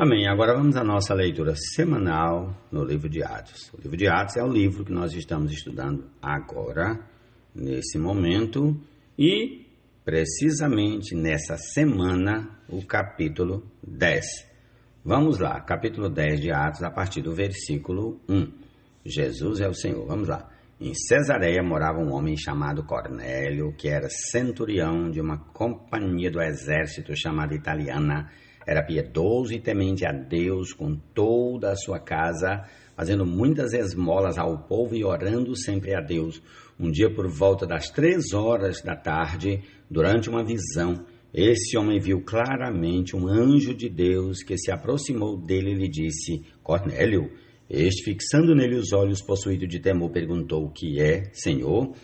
Amém. Agora vamos à nossa leitura semanal no livro de Atos. O livro de Atos é o livro que nós estamos estudando agora, nesse momento, e precisamente nessa semana, o capítulo 10. Vamos lá, capítulo 10 de Atos, a partir do versículo 1. Jesus é o Senhor. Vamos lá. Em Cesareia morava um homem chamado Cornélio, que era centurião de uma companhia do exército chamada Italiana. Era piedoso e temente a Deus com toda a sua casa, fazendo muitas esmolas ao povo e orando sempre a Deus. Um dia, por volta das 3 horas da tarde, durante uma visão, esse homem viu claramente um anjo de Deus que se aproximou dele e lhe disse: Cornélio. Este, fixando nele os olhos, possuído de temor, perguntou: o que é, Senhor?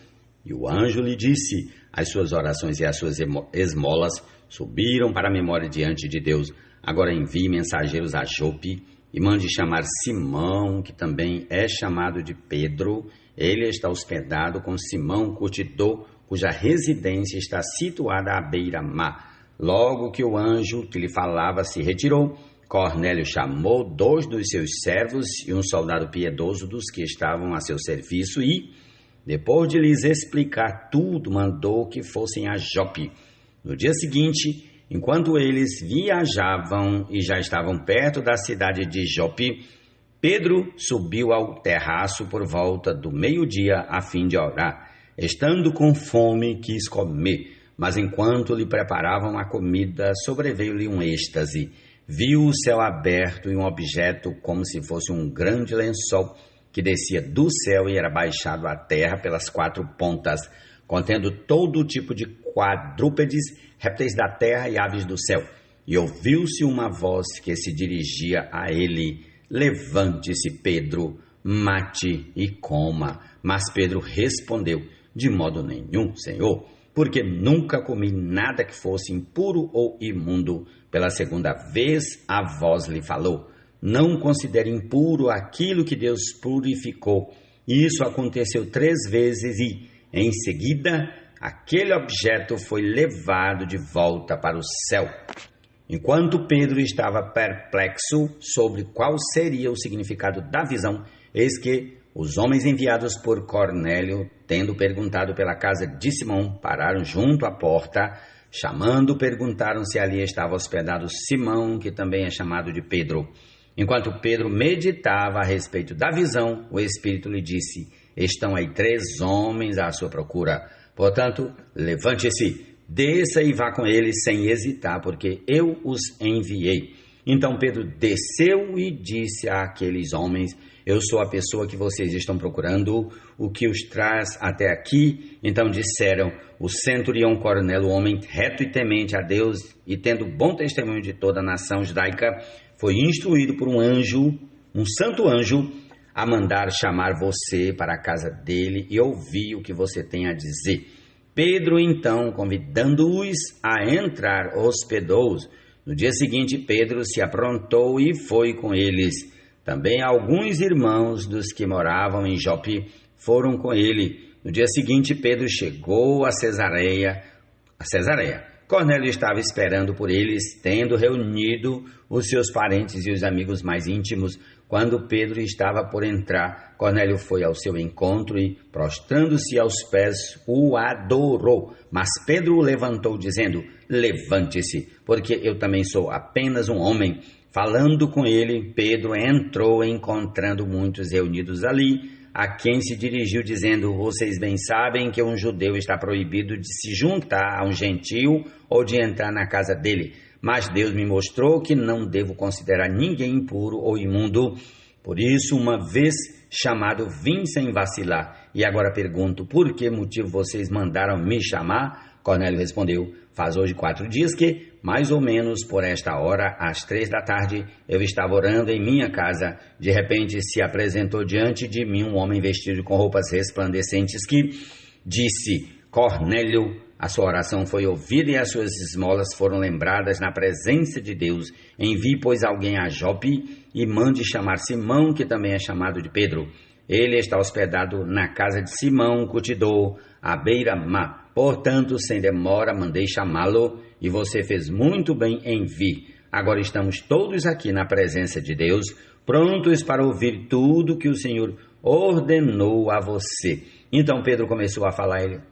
E o anjo lhe disse: as suas orações e as suas esmolas subiram para a memória diante de Deus. Agora envie mensageiros a Jope e mande chamar Simão, que também é chamado de Pedro. Ele está hospedado com Simão curtidor, cuja residência está situada à beira-mar. Logo que o anjo que lhe falava se retirou, Cornélio chamou 2 dos seus servos e um soldado piedoso dos que estavam a seu serviço e, depois de lhes explicar tudo, mandou que fossem a Jope. No dia seguinte, enquanto eles viajavam e já estavam perto da cidade de Jope, Pedro subiu ao terraço por volta do meio-dia a fim de orar. Estando com fome, quis comer, mas enquanto lhe preparavam a comida, sobreveio-lhe um êxtase. Viu o céu aberto e um objeto como se fosse um grande lençol que descia do céu e era baixado à terra pelas 4 pontas, contendo todo tipo de quadrúpedes, répteis da terra e aves do céu. E ouviu-se uma voz que se dirigia a ele: levante-se, Pedro, mate e coma. Mas Pedro respondeu: de modo nenhum, Senhor, porque nunca comi nada que fosse impuro ou imundo. Pela 2ª vez a voz lhe falou: não considere impuro aquilo que Deus purificou. E isso aconteceu 3 vezes e, em seguida, aquele objeto foi levado de volta para o céu. Enquanto Pedro estava perplexo sobre qual seria o significado da visão, eis que os homens enviados por Cornélio, tendo perguntado pela casa de Simão, pararam junto à porta. Chamando, perguntaram se ali estava hospedado Simão, que também é chamado de Pedro. Enquanto Pedro meditava a respeito da visão, o Espírito lhe disse: estão aí 3 homens à sua procura. Portanto, levante-se, desça e vá com eles sem hesitar, porque eu os enviei. Então Pedro desceu e disse àqueles homens: eu sou a pessoa que vocês estão procurando, o que os traz até aqui. Então disseram: o centurião Cornélio, homem reto e temente a Deus e tendo bom testemunho de toda a nação judaica, foi instruído por um anjo, um santo anjo, a mandar chamar você para a casa dele e ouvir o que você tem a dizer. Pedro, então, convidando-os a entrar, hospedou-os. No dia seguinte, Pedro se aprontou e foi com eles. Também alguns irmãos dos que moravam em Jope foram com ele. No dia seguinte, Pedro chegou a Cesareia. Cornélio estava esperando por eles, tendo reunido os seus parentes e os amigos mais íntimos. Quando Pedro estava por entrar, Cornélio foi ao seu encontro e, prostrando-se aos pés, o adorou. Mas Pedro o levantou, dizendo: levante-se, porque eu também sou apenas um homem. Falando com ele, Pedro entrou, encontrando muitos reunidos ali, a quem se dirigiu, dizendo: vocês bem sabem que um judeu está proibido de se juntar a um gentio ou de entrar na casa dele. Mas Deus me mostrou que não devo considerar ninguém impuro ou imundo. Por isso, uma vez chamado, vim sem vacilar. E agora pergunto: por que motivo vocês mandaram me chamar? Cornélio respondeu: faz hoje 4 dias que, mais ou menos por esta hora, às 3 da tarde, eu estava orando em minha casa. De repente se apresentou diante de mim um homem vestido com roupas resplandecentes que disse: Cornélio, a sua oração foi ouvida e as suas esmolas foram lembradas na presença de Deus. Envie, pois, alguém a Jope e mande chamar Simão, que também é chamado de Pedro. Ele está hospedado na casa de Simão, curtidor, à beira-mar. Portanto, sem demora, mandei chamá-lo, e você fez muito bem em vir. Agora estamos todos aqui na presença de Deus, prontos para ouvir tudo que o Senhor ordenou a você. Então Pedro começou a falar.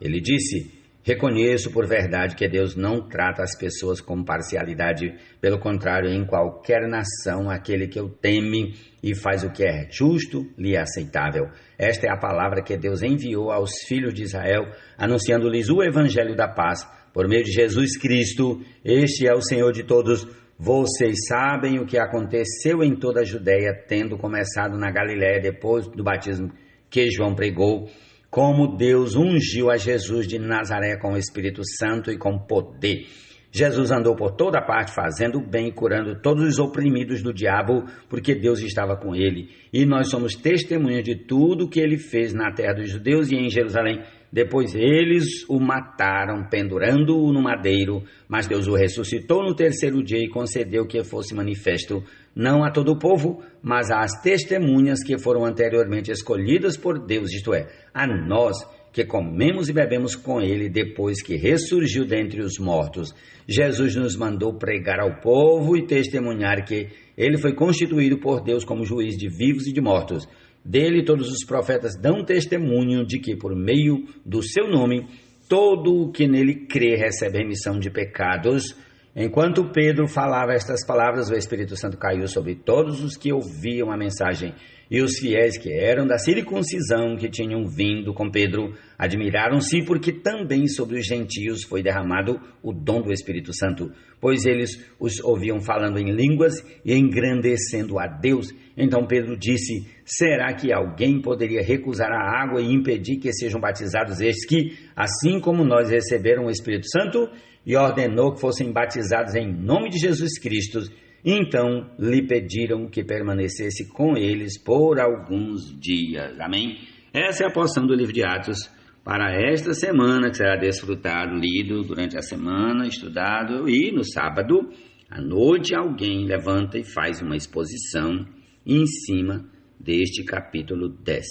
Ele disse: reconheço por verdade que Deus não trata as pessoas com parcialidade. Pelo contrário, em qualquer nação, aquele que o teme e faz o que é justo lhe é aceitável. Esta é a palavra que Deus enviou aos filhos de Israel, anunciando-lhes o evangelho da paz, por meio de Jesus Cristo. Este é o Senhor de todos. Vocês sabem o que aconteceu em toda a Judéia, tendo começado na Galiléia, depois do batismo que João pregou, como Deus ungiu a Jesus de Nazaré com o Espírito Santo e com poder. Jesus andou por toda parte, fazendo bem e curando todos os oprimidos do diabo, porque Deus estava com ele. E nós somos testemunhas de tudo o que ele fez na terra dos judeus e em Jerusalém. Depois eles o mataram, pendurando-o no madeiro, mas Deus o ressuscitou no terceiro dia e concedeu que fosse manifesto, não a todo o povo, mas às testemunhas que foram anteriormente escolhidas por Deus, isto é, a nós, que comemos e bebemos com ele depois que ressurgiu dentre os mortos. Jesus nos mandou pregar ao povo e testemunhar que ele foi constituído por Deus como juiz de vivos e de mortos. Dele todos os profetas dão testemunho de que, por meio do seu nome, todo o que nele crê recebe remissão de pecados. Enquanto Pedro falava estas palavras, o Espírito Santo caiu sobre todos os que ouviam a mensagem. E os fiéis que eram da circuncisão, que tinham vindo com Pedro, admiraram-se, porque também sobre os gentios foi derramado o dom do Espírito Santo, pois eles os ouviam falando em línguas e engrandecendo a Deus. Então Pedro disse: será que alguém poderia recusar a água e impedir que sejam batizados estes que, assim como nós, receberam o Espírito Santo? E ordenou que fossem batizados em nome de Jesus Cristo. Então lhe pediram que permanecesse com eles por alguns dias. Amém? Essa é a porção do livro de Atos para esta semana, que será desfrutado, lido durante a semana, estudado, e no sábado à noite alguém levanta e faz uma exposição em cima deste capítulo 10.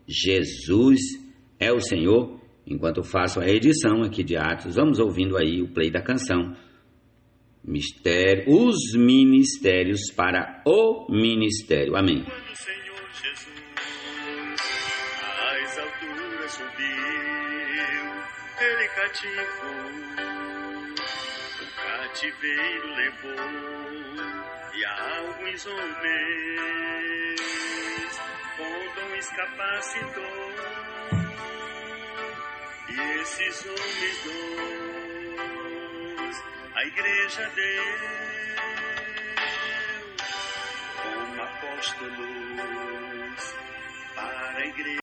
Jesus é o Senhor. Enquanto faço a edição aqui de Atos, vamos ouvindo aí o play da canção. Os ministérios para o ministério. Amém. Quando o Senhor Jesus às alturas subiu, ele cativou, o cativeiro levou, e a alguns homens com dons capacitou, e esses homens dons a igreja deu, como apóstolos para a igreja.